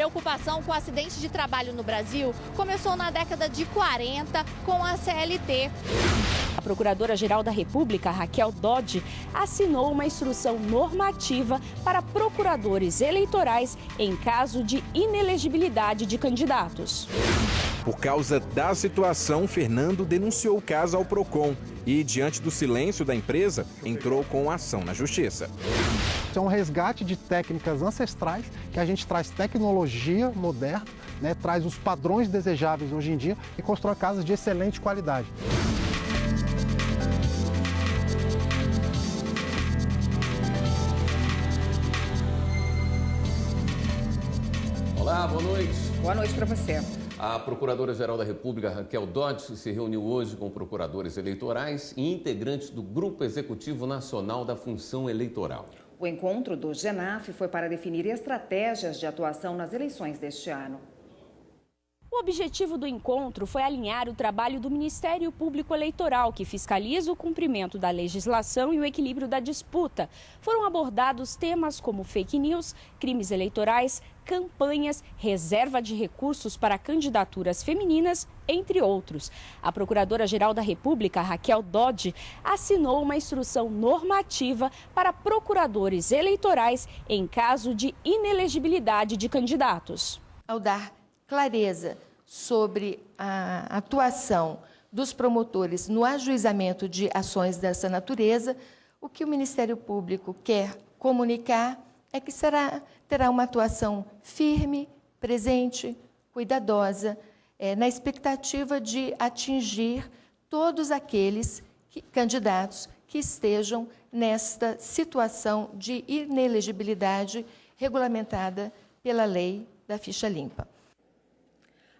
preocupação com o acidente de trabalho no Brasil começou na década de 40 com a CLT. A Procuradora-Geral da República, Raquel Dodge, assinou uma instrução normativa para procuradores eleitorais em caso de inelegibilidade de candidatos. Por causa da situação, Fernando denunciou o caso ao PROCON e, diante do silêncio da empresa, entrou com ação na justiça. É um resgate de técnicas ancestrais, que a gente traz tecnologia moderna, traz os padrões desejáveis hoje em dia e constrói casas de excelente qualidade. Olá, boa noite. Boa noite para você. A Procuradora-Geral da República, Raquel Dodge, se reuniu hoje com procuradores eleitorais e integrantes do Grupo Executivo Nacional da Função Eleitoral. O encontro do GENAF foi para definir estratégias de atuação nas eleições deste ano. O objetivo do encontro foi alinhar o trabalho do Ministério Público Eleitoral, que fiscaliza o cumprimento da legislação e o equilíbrio da disputa. Foram abordados temas como fake news, crimes eleitorais, campanhas, reserva de recursos para candidaturas femininas, entre outros. A Procuradora-Geral da República, Raquel Dodge, assinou uma instrução normativa para procuradores eleitorais em caso de inelegibilidade de candidatos. Ao dar clareza sobre a atuação dos promotores no ajuizamento de ações dessa natureza, o que o Ministério Público quer comunicar é que terá uma atuação firme, presente, cuidadosa, na expectativa de atingir todos aqueles candidatos que estejam nesta situação de inelegibilidade regulamentada pela lei da ficha limpa.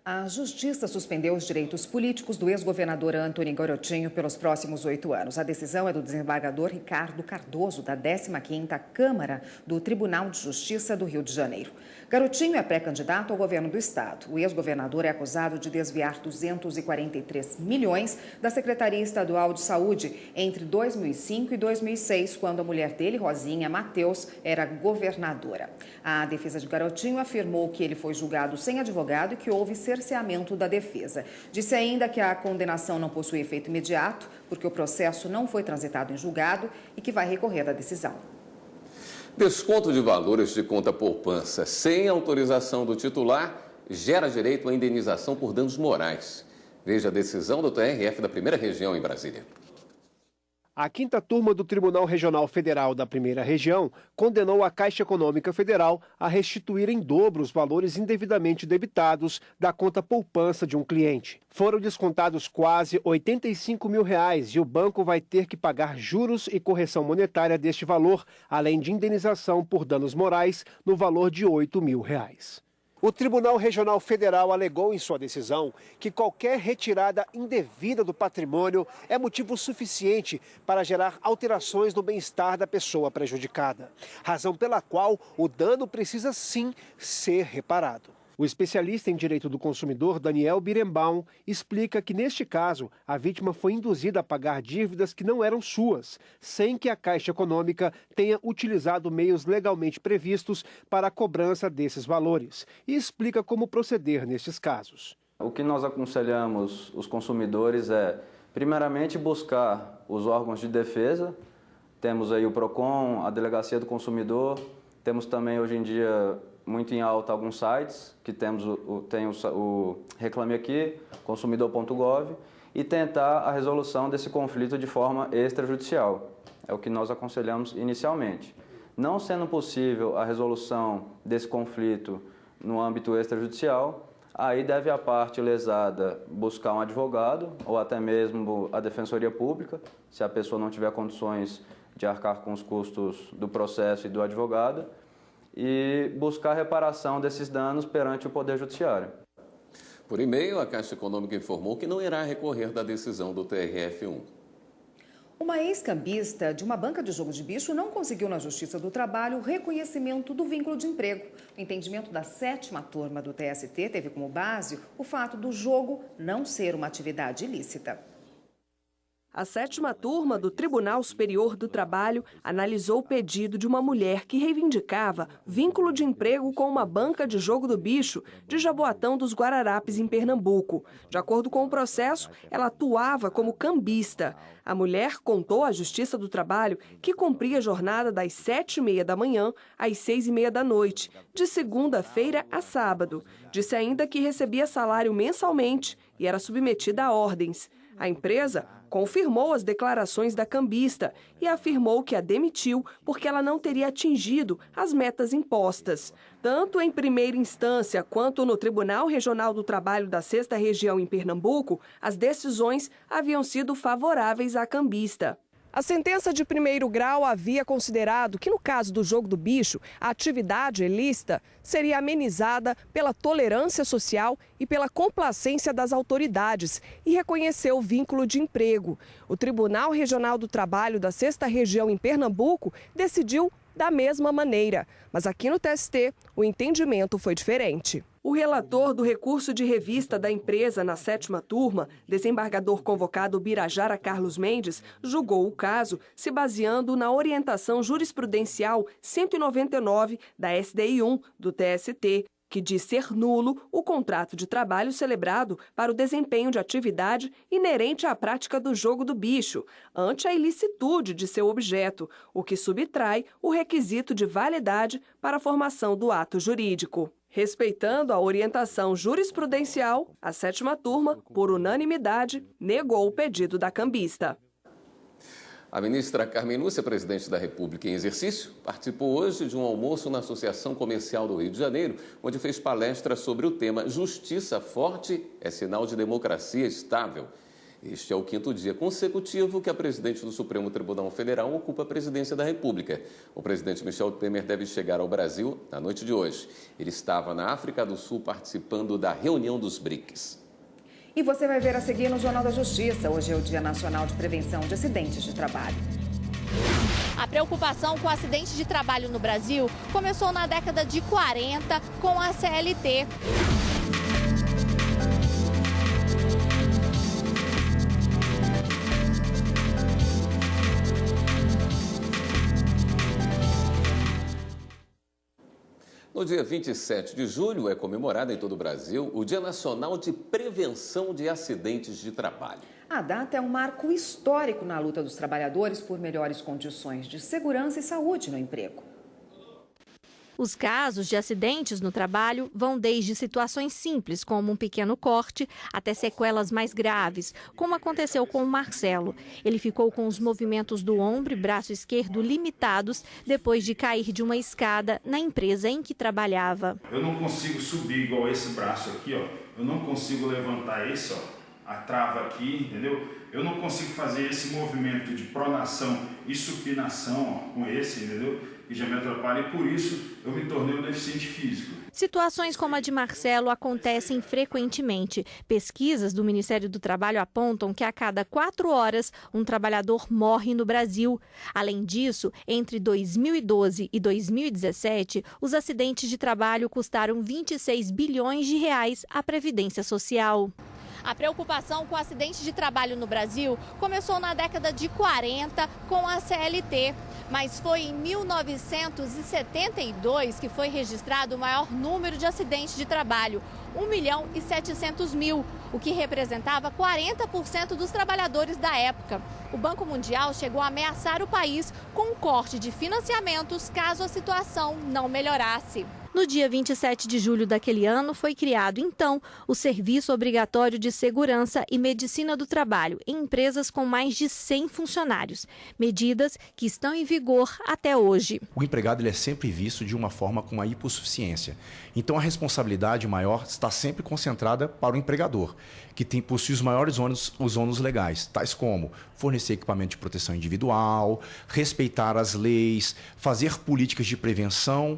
A Justiça suspendeu os direitos políticos do ex-governador Antony Garotinho pelos próximos 8 anos. A decisão é do desembargador Ricardo Cardoso, da 15ª Câmara do Tribunal de Justiça do Rio de Janeiro. Garotinho é pré-candidato ao governo do estado. O ex-governador é acusado de desviar 243 milhões da Secretaria Estadual de Saúde entre 2005 e 2006, quando a mulher dele, Rosinha Mateus, era governadora. A defesa de Garotinho afirmou que ele foi julgado sem advogado e que houve cerceamento da defesa. Disse ainda que a condenação não possui efeito imediato, porque o processo não foi transitado em julgado e que vai recorrer da decisão. Desconto de valores de conta poupança sem autorização do titular gera direito à indenização por danos morais. Veja a decisão do TRF da Primeira Região em Brasília. A 5ª turma do Tribunal Regional Federal da Primeira Região condenou a Caixa Econômica Federal a restituir em dobro os valores indevidamente debitados da conta poupança de um cliente. Foram descontados quase R$85 mil e o banco vai ter que pagar juros e correção monetária deste valor, além de indenização por danos morais no valor de R$8 mil. O Tribunal Regional Federal alegou em sua decisão que qualquer retirada indevida do patrimônio é motivo suficiente para gerar alterações no bem-estar da pessoa prejudicada, razão pela qual o dano precisa sim ser reparado. O especialista em direito do consumidor, Daniel Birenbaum, explica que, neste caso, a vítima foi induzida a pagar dívidas que não eram suas, sem que a Caixa Econômica tenha utilizado meios legalmente previstos para a cobrança desses valores, e explica como proceder nestes casos. O que nós aconselhamos os consumidores é, primeiramente, buscar os órgãos de defesa. Temos aí o PROCON, a Delegacia do Consumidor, temos também, hoje em dia, muito em alta alguns sites, que tem o Reclame Aqui, consumidor.gov, e tentar a resolução desse conflito de forma extrajudicial. É o que nós aconselhamos inicialmente. Não sendo possível a resolução desse conflito no âmbito extrajudicial, aí deve a parte lesada buscar um advogado ou até mesmo a Defensoria Pública, se a pessoa não tiver condições de arcar com os custos do processo e do advogado, e buscar reparação desses danos perante o Poder Judiciário. Por e-mail, a Caixa Econômica informou que não irá recorrer da decisão do TRF1. Uma ex-cambista de uma banca de jogo de bicho não conseguiu na Justiça do Trabalho o reconhecimento do vínculo de emprego. O entendimento da 7ª turma do TST teve como base o fato do jogo não ser uma atividade ilícita. A 7ª turma do Tribunal Superior do Trabalho analisou o pedido de uma mulher que reivindicava vínculo de emprego com uma banca de jogo do bicho de Jaboatão dos Guararapes, em Pernambuco. De acordo com o processo, ela atuava como cambista. A mulher contou à Justiça do Trabalho que cumpria a jornada das 7h30 da manhã às 6h30 da noite, de segunda-feira a sábado. Disse ainda que recebia salário mensalmente e era submetida a ordens. A empresa confirmou as declarações da cambista e afirmou que a demitiu porque ela não teria atingido as metas impostas. Tanto em primeira instância quanto no Tribunal Regional do Trabalho da 6ª Região em Pernambuco, as decisões haviam sido favoráveis à cambista. A sentença de primeiro grau havia considerado que, no caso do jogo do bicho, a atividade ilícita seria amenizada pela tolerância social e pela complacência das autoridades e reconheceu o vínculo de emprego. O Tribunal Regional do Trabalho da 6ª Região em Pernambuco decidiu da mesma maneira, mas aqui no TST o entendimento foi diferente. O relator do recurso de revista da empresa na 7ª turma, desembargador convocado Birajara Carlos Mendes, julgou o caso se baseando na orientação jurisprudencial 199 da SDI1 do TST, que diz ser nulo o contrato de trabalho celebrado para o desempenho de atividade inerente à prática do jogo do bicho, ante a ilicitude de seu objeto, o que subtrai o requisito de validade para a formação do ato jurídico. Respeitando a orientação jurisprudencial, a 7ª turma, por unanimidade, negou o pedido da cambista. A ministra Carmen Lúcia, presidente da República em exercício, participou hoje de um almoço na Associação Comercial do Rio de Janeiro, onde fez palestra sobre o tema Justiça Forte é sinal de democracia estável. Este é o 5º dia consecutivo que a presidente do Supremo Tribunal Federal ocupa a presidência da República. O presidente Michel Temer deve chegar ao Brasil na noite de hoje. Ele estava na África do Sul participando da reunião dos BRICS. E você vai ver a seguir no Jornal da Justiça. Hoje é o Dia Nacional de Prevenção de Acidentes de Trabalho. A preocupação com acidentes de trabalho no Brasil começou na década de 40 com a CLT. No dia 27 de julho é comemorado em todo o Brasil o Dia Nacional de Prevenção de Acidentes de Trabalho. A data é um marco histórico na luta dos trabalhadores por melhores condições de segurança e saúde no emprego. Os casos de acidentes no trabalho vão desde situações simples, como um pequeno corte, até sequelas mais graves, como aconteceu com o Marcelo. Ele ficou com os movimentos do ombro e braço esquerdo limitados depois de cair de uma escada na empresa em que trabalhava. Eu não consigo subir igual esse braço aqui, ó. Eu não consigo levantar esse, ó, a trava aqui, entendeu? Eu não consigo fazer esse movimento de pronação e supinação, ó, com esse, entendeu? E já me atrapalha e por isso eu me tornei um deficiente físico. Situações como a de Marcelo acontecem frequentemente. Pesquisas do Ministério do Trabalho apontam que a cada 4 horas um trabalhador morre no Brasil. Além disso, entre 2012 e 2017, os acidentes de trabalho custaram 26 bilhões de reais à Previdência Social. A preocupação com acidentes de trabalho no Brasil começou na década de 40 com a CLT, mas foi em 1972 que foi registrado o maior número de acidentes de trabalho, 1.700.000, o que representava 40% dos trabalhadores da época. O Banco Mundial chegou a ameaçar o país com um corte de financiamentos caso a situação não melhorasse. No dia 27 de julho daquele ano, foi criado, então, o Serviço Obrigatório de Segurança e Medicina do Trabalho em empresas com mais de 100 funcionários. Medidas que estão em vigor até hoje. O empregado ele é sempre visto de uma forma com uma hipossuficiência. Então, a responsabilidade maior está sempre concentrada para o empregador, que possui os maiores ônus legais, tais como fornecer equipamento de proteção individual, respeitar as leis, fazer políticas de prevenção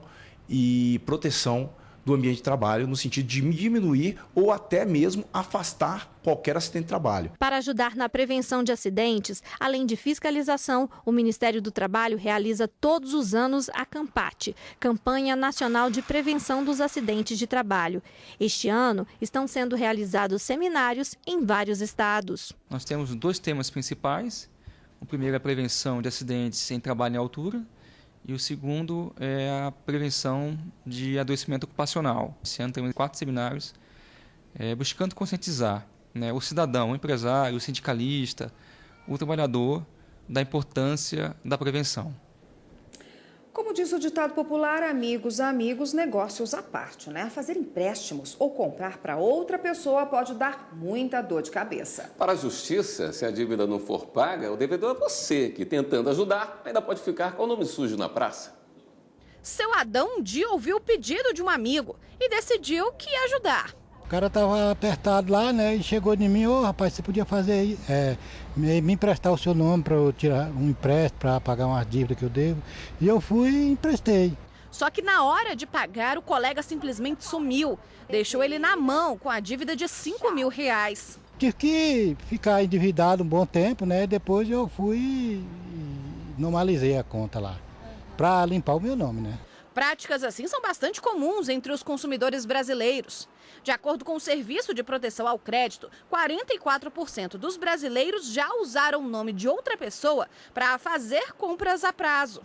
e proteção do ambiente de trabalho, no sentido de diminuir ou até mesmo afastar qualquer acidente de trabalho. Para ajudar na prevenção de acidentes, além de fiscalização, o Ministério do Trabalho realiza todos os anos a CAMPAT, Campanha Nacional de Prevenção dos Acidentes de Trabalho. Este ano estão sendo realizados seminários em vários estados. Nós temos 2 temas principais. O primeiro é a prevenção de acidentes em trabalho em altura e o segundo é a prevenção de adoecimento ocupacional. Esse ano temos 4 seminários buscando conscientizar, né, o cidadão, o empresário, o sindicalista, o trabalhador da importância da prevenção. Como diz o ditado popular, amigos, negócios à parte, né? Fazer empréstimos ou comprar para outra pessoa pode dar muita dor de cabeça. Para a justiça, se a dívida não for paga, o devedor é você, que tentando ajudar, ainda pode ficar com o nome sujo na praça. Seu Adão um dia ouviu o pedido de um amigo e decidiu que ia ajudar. O cara estava apertado lá, né, e chegou de mim, rapaz, você podia fazer, me emprestar o seu nome para eu tirar um empréstimo para pagar uma dívida que eu devo. E eu fui e emprestei. Só que na hora de pagar, o colega simplesmente sumiu. Deixou ele na mão com a dívida de R$5.000. Tive que ficar endividado um bom tempo, né, depois eu fui e normalizei a conta lá, para limpar o meu nome, né. Práticas assim são bastante comuns entre os consumidores brasileiros. De acordo com o Serviço de Proteção ao Crédito, 44% dos brasileiros já usaram o nome de outra pessoa para fazer compras a prazo.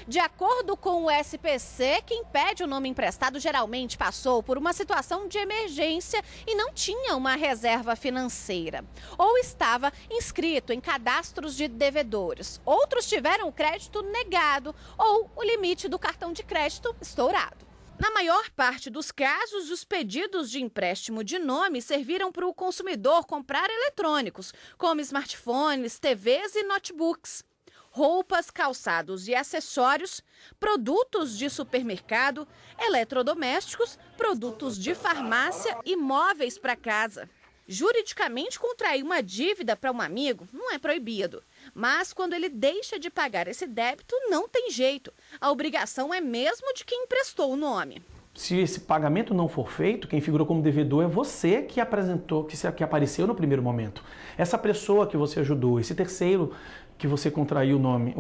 De acordo com o SPC, quem pede o nome emprestado geralmente passou por uma situação de emergência e não tinha uma reserva financeira. Ou estava inscrito em cadastros de devedores. Outros tiveram o crédito negado ou o limite do cartão de crédito estourado. Na maior parte dos casos, os pedidos de empréstimo de nome serviram para o consumidor comprar eletrônicos, como smartphones, TVs e notebooks. Roupas, calçados e acessórios, produtos de supermercado, eletrodomésticos, produtos de farmácia e móveis para casa. Juridicamente, contrair uma dívida para um amigo não é proibido. Mas quando ele deixa de pagar esse débito, não tem jeito. A obrigação é mesmo de quem emprestou o nome. Se esse pagamento não for feito, quem figurou como devedor é você que apresentou, que apareceu no primeiro momento. Essa pessoa que você ajudou, esse terceiro que você contraiu o nome,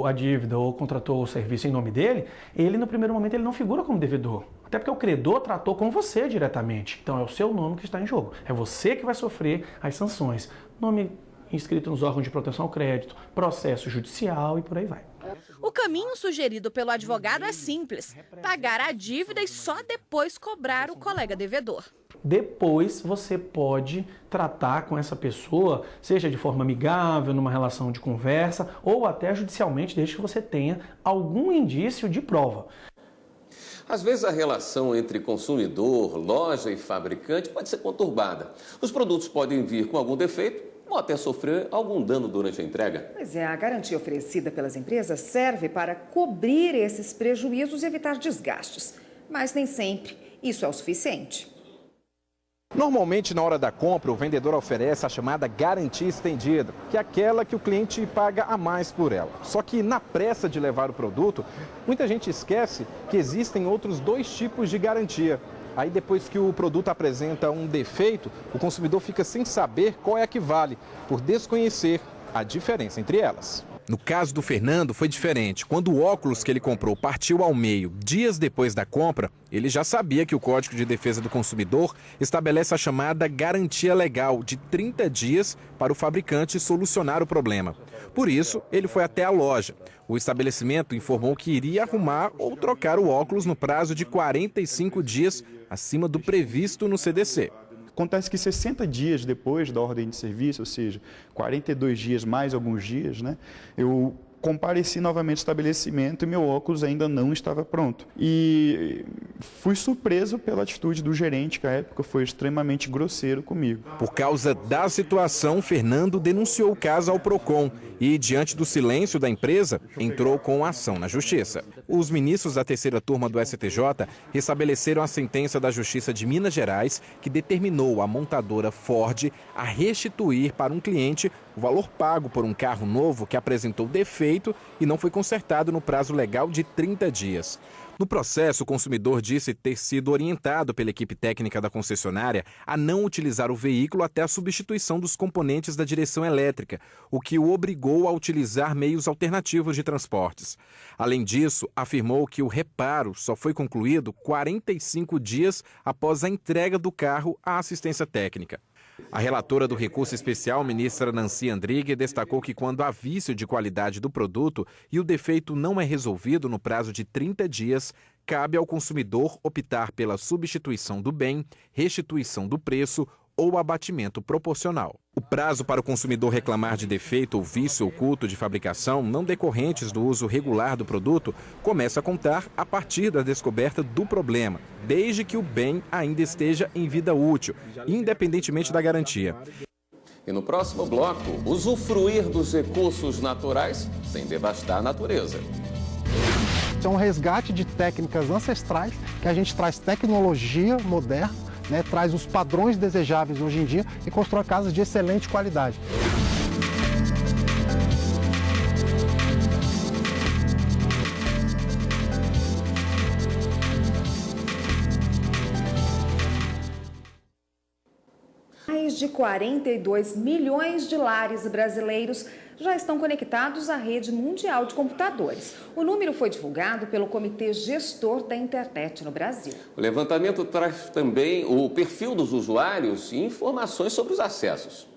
a dívida ou contratou o serviço em nome dele, ele no primeiro momento ele não figura como devedor. Até porque o credor tratou com você diretamente. Então é o seu nome que está em jogo. É você que vai sofrer as sanções. Nome inscrito nos órgãos de proteção ao crédito, processo judicial e por aí vai. O caminho sugerido pelo advogado é simples: pagar a dívida e só depois cobrar o colega devedor. Depois você pode tratar com essa pessoa, seja de forma amigável, numa relação de conversa, ou até judicialmente, desde que você tenha algum indício de prova. Às vezes a relação entre consumidor, loja e fabricante pode ser conturbada. Os produtos podem vir com algum defeito ou até sofrer algum dano durante a entrega. Pois é, a garantia oferecida pelas empresas serve para cobrir esses prejuízos e evitar desgastes. Mas nem sempre isso é o suficiente. Normalmente, na hora da compra, o vendedor oferece a chamada garantia estendida, que é aquela que o cliente paga a mais por ela. Só que na pressa de levar o produto, muita gente esquece que existem outros 2 tipos de garantia. Aí depois que o produto apresenta um defeito, o consumidor fica sem saber qual é a que vale, por desconhecer a diferença entre elas. No caso do Fernando, foi diferente. Quando o óculos que ele comprou partiu ao meio, dias depois da compra, ele já sabia que o Código de Defesa do Consumidor estabelece a chamada garantia legal de 30 dias para o fabricante solucionar o problema. Por isso, ele foi até a loja. O estabelecimento informou que iria arrumar ou trocar o óculos no prazo de 45 dias, acima do previsto no CDC. Acontece que 60 dias depois da ordem de serviço, ou seja, 42 dias mais alguns dias, né, eu compareci novamente ao estabelecimento e meu óculos ainda não estava pronto. E fui surpreso pela atitude do gerente, que à época foi extremamente grosseiro comigo. Por causa da situação, Fernando denunciou o caso ao PROCON e, diante do silêncio da empresa, entrou com ação na Justiça. Os ministros da terceira turma do STJ restabeleceram a sentença da Justiça de Minas Gerais, que determinou a montadora Ford a restituir para um cliente o valor pago por um carro novo que apresentou defeito e não foi consertado no prazo legal de 30 dias. No processo, o consumidor disse ter sido orientado pela equipe técnica da concessionária a não utilizar o veículo até a substituição dos componentes da direção elétrica, o que o obrigou a utilizar meios alternativos de transportes. Além disso, afirmou que o reparo só foi concluído 45 dias após a entrega do carro à assistência técnica. A relatora do recurso especial, ministra Nancy Andrighi, destacou que quando há vício de qualidade do produto e o defeito não é resolvido no prazo de 30 dias, cabe ao consumidor optar pela substituição do bem, restituição do preço ou abatimento proporcional. O prazo para o consumidor reclamar de defeito ou vício oculto de fabricação não decorrentes do uso regular do produto começa a contar a partir da descoberta do problema, desde que o bem ainda esteja em vida útil, independentemente da garantia. E no próximo bloco, usufruir dos recursos naturais sem devastar a natureza. É um resgate de técnicas ancestrais que a gente traz tecnologia moderna, traz os padrões desejáveis hoje em dia e constrói casas de excelente qualidade. Mais de 42 milhões de lares brasileiros já estão conectados à rede mundial de computadores. O número foi divulgado pelo Comitê Gestor da Internet no Brasil. O levantamento traz também o perfil dos usuários e informações sobre os acessos.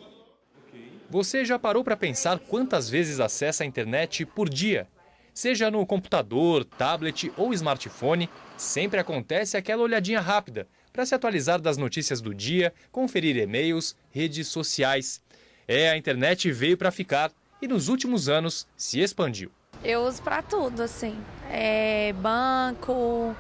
Você já parou para pensar quantas vezes acessa a internet por dia? Seja no computador, tablet ou smartphone, sempre acontece aquela olhadinha rápida para se atualizar das notícias do dia, conferir e-mails, redes sociais. A internet veio para ficar e nos últimos anos se expandiu. Eu uso para tudo, assim, banco,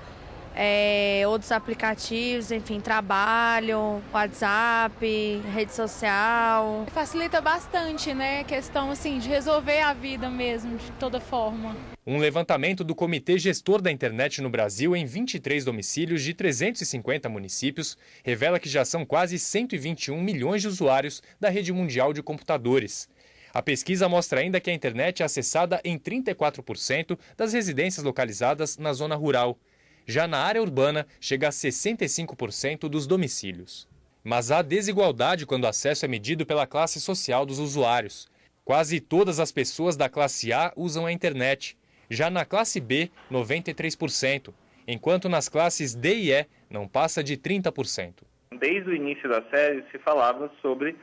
outros aplicativos, enfim, trabalho, WhatsApp, rede social. Facilita bastante, né, questão assim de resolver a vida mesmo, de toda forma. Um levantamento do Comitê Gestor da Internet no Brasil em 23 domicílios de 350 municípios revela que já são quase 121 milhões de usuários da rede mundial de computadores. A pesquisa mostra ainda que a internet é acessada em 34% das residências localizadas na zona rural. Já na área urbana, chega a 65% dos domicílios. Mas há desigualdade quando o acesso é medido pela classe social dos usuários. Quase todas as pessoas da classe A usam a internet. Já na classe B, 93%, enquanto nas classes D e E não passa de 30%. Desde o início da série se falava sobre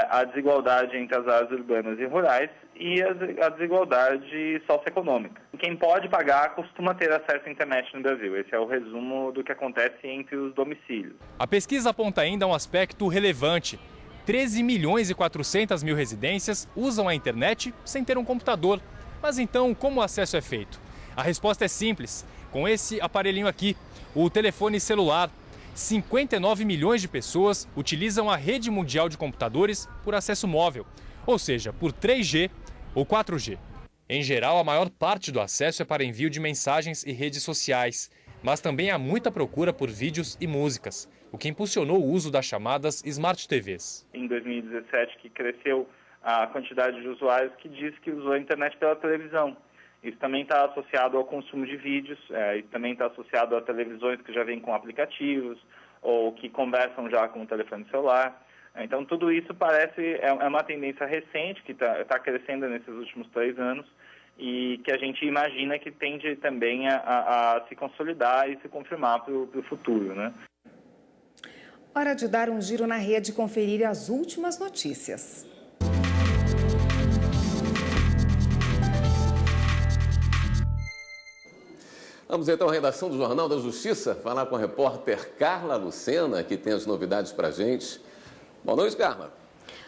a desigualdade entre as áreas urbanas e rurais e a desigualdade socioeconômica. Quem pode pagar costuma ter acesso à internet no Brasil. Esse é o resumo do que acontece entre os domicílios. A pesquisa aponta ainda um aspecto relevante. 13 milhões e 400 mil residências usam a internet sem ter um computador. Mas então, como o acesso é feito? A resposta é simples. Com esse aparelhinho aqui, o telefone celular. 59 milhões de pessoas utilizam a rede mundial de computadores por acesso móvel, ou seja, por 3G ou 4G. Em geral, a maior parte do acesso é para envio de mensagens e redes sociais, mas também há muita procura por vídeos e músicas, o que impulsionou o uso das chamadas Smart TVs. Em 2017, que cresceu a quantidade de usuários que diz que usou a internet pela televisão. Isso também está associado ao consumo de vídeos, isso também está associado a televisões que já vêm com aplicativos ou que conversam já com o telefone celular. Então, tudo isso é uma tendência recente que está crescendo nesses últimos 3 anos e que a gente imagina que tende também a se consolidar e se confirmar para o futuro, né? Hora de dar um giro na rede e conferir as últimas notícias. Vamos então à redação do Jornal da Justiça, falar com a repórter Carla Lucena, que tem as novidades para a gente. Boa noite, Carla.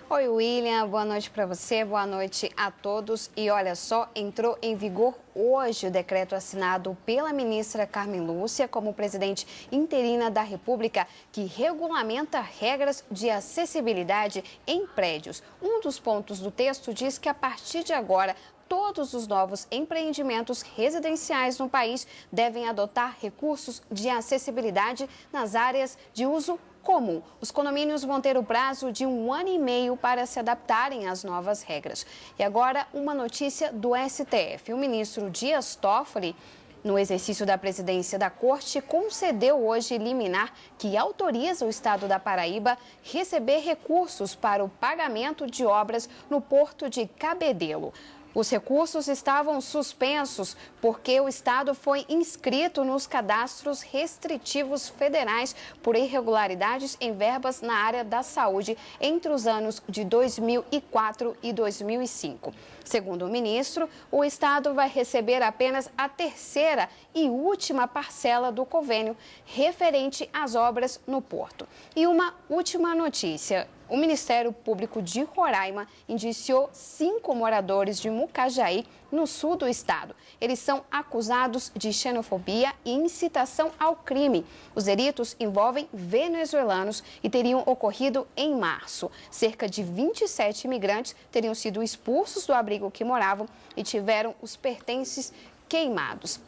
Oi, William. Boa noite para você, boa noite a todos. E olha só, entrou em vigor hoje o decreto assinado pela ministra Carmen Lúcia como presidente interina da República, que regulamenta regras de acessibilidade em prédios. Um dos pontos do texto diz que a partir de agora, todos os novos empreendimentos residenciais no país devem adotar recursos de acessibilidade nas áreas de uso comum. Os condomínios vão ter o prazo de 1 ano e meio para se adaptarem às novas regras. E agora, uma notícia do STF. O ministro Dias Toffoli no exercício da presidência da Corte, concedeu hoje liminar que autoriza o Estado da Paraíba receber recursos para o pagamento de obras no Porto de Cabedelo. Os recursos estavam suspensos porque o Estado foi inscrito nos cadastros restritivos federais por irregularidades em verbas na área da saúde entre os anos de 2004 e 2005. Segundo o ministro, o Estado vai receber apenas a terceira e última parcela do convênio referente às obras no Porto. E uma última notícia. O Ministério Público de Roraima indiciou 5 moradores de Mucajaí, no sul do estado. Eles são acusados de xenofobia e incitação ao crime. Os delitos envolvem venezuelanos e teriam ocorrido em março. Cerca de 27 imigrantes teriam sido expulsos do abrigo que moravam e tiveram os pertences queimados.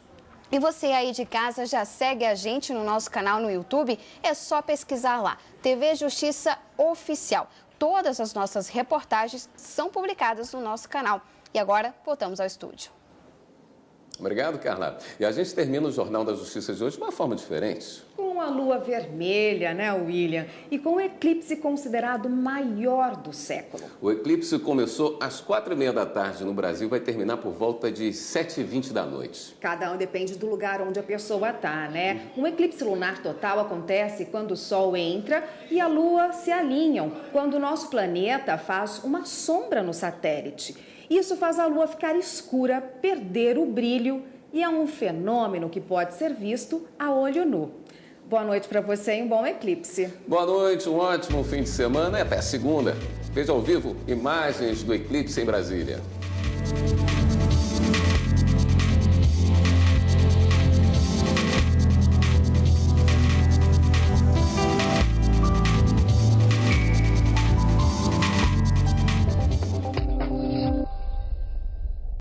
E você aí de casa já segue a gente no nosso canal no YouTube? É só pesquisar lá, TV Justiça Oficial. Todas as nossas reportagens são publicadas no nosso canal. E agora, voltamos ao estúdio. Obrigado, Carla. E a gente termina o Jornal da Justiça de hoje de uma forma diferente. Com a lua vermelha, né, William? E com o eclipse considerado o maior do século. O eclipse começou às 4h30 da tarde no Brasil, vai terminar por volta de 7h20 da noite. Cada um depende do lugar onde a pessoa está, né? Um eclipse lunar total acontece quando o Sol entra e a Lua se alinham, quando o nosso planeta faz uma sombra no satélite. Isso faz a Lua ficar escura, perder o brilho e é um fenômeno que pode ser visto a olho nu. Boa noite para você e um bom eclipse. Boa noite, um ótimo fim de semana e até segunda. Veja ao vivo imagens do eclipse em Brasília.